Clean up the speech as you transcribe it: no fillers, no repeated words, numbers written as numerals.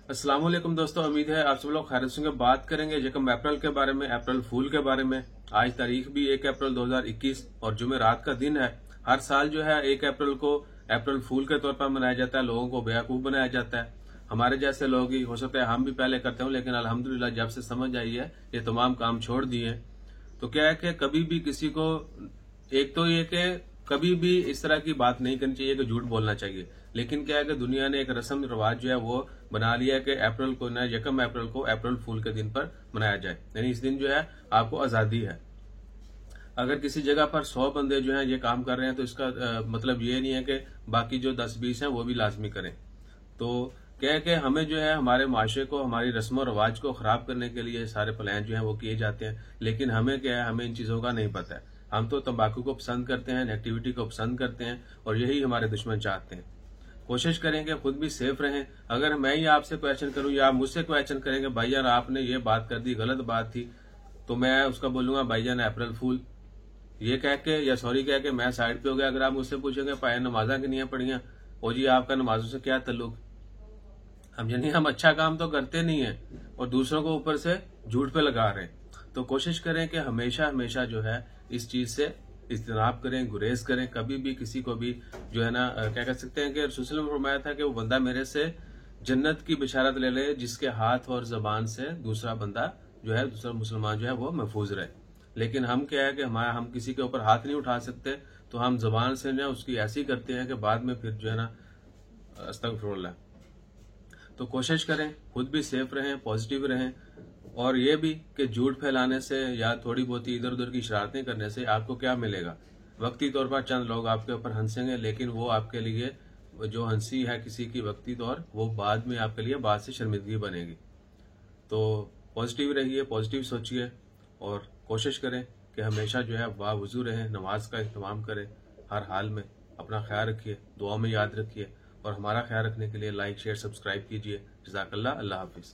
अस्सलाम वालेकुम दोस्तों, उम्मीद है आप सब लोग खैरियत से होंगे। बात करेंगे यकम अप्रैल के बारे में, अप्रैल फूल के बारे में। आज तारीख भी 1 अप्रैल 2021 और जुमेरात का दिन है। हर साल जो है 1 अप्रैल को अप्रैल फूल के तौर पर मनाया जाता है, लोगों को बेवकूफ बनाया जाता है। हमारे जैसे लोग ही हो सकता है हम भी पहले करते हो, लेकिन अल्हम्दुलिल्लाह जब से समझ आई है ये तमाम काम छोड़ दिए। तो क्या है कि कभी भी किसी को, एक तो ये कि कभी भी इस तरह की बात नहीं करनी चाहिए कि झूठ बोलना चाहिए। लेकिन क्या है कि दुनिया ने एक रस्म रिवाज जो है वो बना लिया है कि अप्रैल को ना, 1 अप्रैल को अप्रैल फूल के दिन पर मनाया जाए। यानी इस दिन जो है आपको आजादी है। अगर किसी जगह पर 100 बंदे जो है ये काम कर रहे हैं तो इसका मतलब ये नहीं है कि बाकी जो 10-20 हैं वो भी लाजमी करें। तो क्या है कि हमें जो है हमारे माशरे को, हमारी रस्म और रवाज को खराब करने के लिए सारे प्लान जो है वो किए जाते हैं। लेकिन हमें क्या है, हमें इन चीजों का नहीं पता है। हम तो तंबाकू को पसंद करते हैं, नेगेटिविटी को पसंद करते हैं और यही हमारे दुश्मन चाहते हैं। कोशिश करें कि खुद भी सेफ रहें। अगर मैं ही आपसे क्वेश्चन करूं या आप मुझसे क्वेश्चन करेंगे भाईजान आपने ये बात कर दी, गलत बात थी, तो मैं उसका बोलूंगा भाईजान अप्रैल फूल, ये कह के या सॉरी कह के मैं साइड पे हो गया। अगर आप मुझसे पूछेंगे पाए नमाजा की नहीं पढ़ियां, ओ जी आपका नमाजों से क्या ताल्लुक। हम यानी हम अच्छा काम तो करते नहीं है और दूसरों को ऊपर से झूठ पे लगा रहे हैं। तो कोशिश करें कि हमेशा हमेशा जो है इस चीज से इज्तनाब करें, गुरेज करें। कभी भी किसी को भी जो है ना, क्या कह सकते हैं कि रसूल ने फरमाया था कि वो बंदा मेरे से जन्नत की बिशारत ले ले जिसके हाथ और जबान से दूसरा बंदा जो है, दूसरा मुसलमान जो है वो महफूज रहे। लेकिन हम क्या है कि हम किसी के ऊपर हाथ नहीं उठा सकते, तो हम जबान से ना उसकी ऐसी करते हैं कि बाद में फिर जो है ना, अस्तगफिरुल्लाह। तो कोशिश करें खुद भी सेफ रहें, पॉजिटिव रहें। और ये भी कि झूठ फैलाने से या थोड़ी बहुत इधर उधर की शरारतें करने से आपको क्या मिलेगा। वक्ती तौर पर चंद लोग आपके ऊपर हंसेंगे, लेकिन वो आपके लिए जो हंसी है किसी की वक्ती तौर, वो बाद में आपके लिए बाद से शर्मिंदगी बनेगी। तो पॉजिटिव रहिए, पॉजिटिव सोचिए और कोशिश करें कि हमेशा जो है बावजू रहें, नमाज का इहतमाम करें हर हाल में। अपना ख्याल रखिए, दुआ में याद रखिए और हमारा ख्याल रखने के लिए लाइक शेयर सब्सक्राइब कीजिए। जज़ाकल्लाह, अल्लाह हाफिज़।